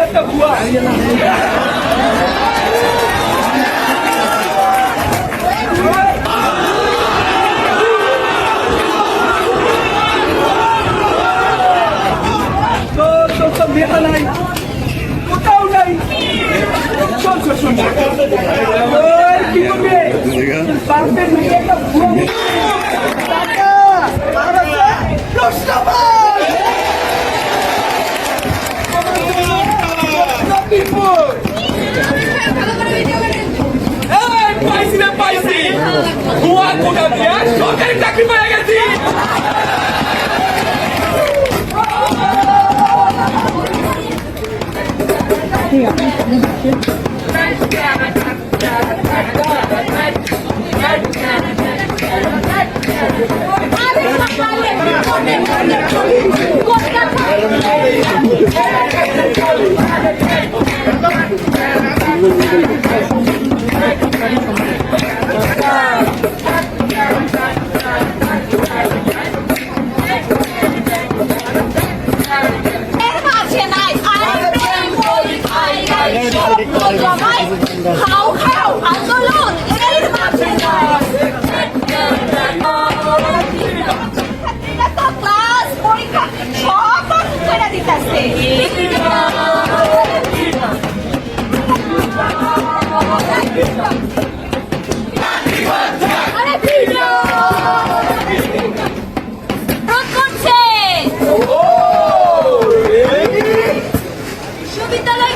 একটা ভুয়া। তোর নেতা নাই, কোথাও নাই। শোন শোন শোন, কি করবে? বাপের মেয়ে একটা ভুয়া। পাইছি ভুয়া কোটা দিয়া সরকারি চাকরি পেয়ে গেছি। খাও আন্দোলন এর মাঝে ক্লাস পরীক্ষা সব করে দিতেছে। বিশ্ববিদ্যালয়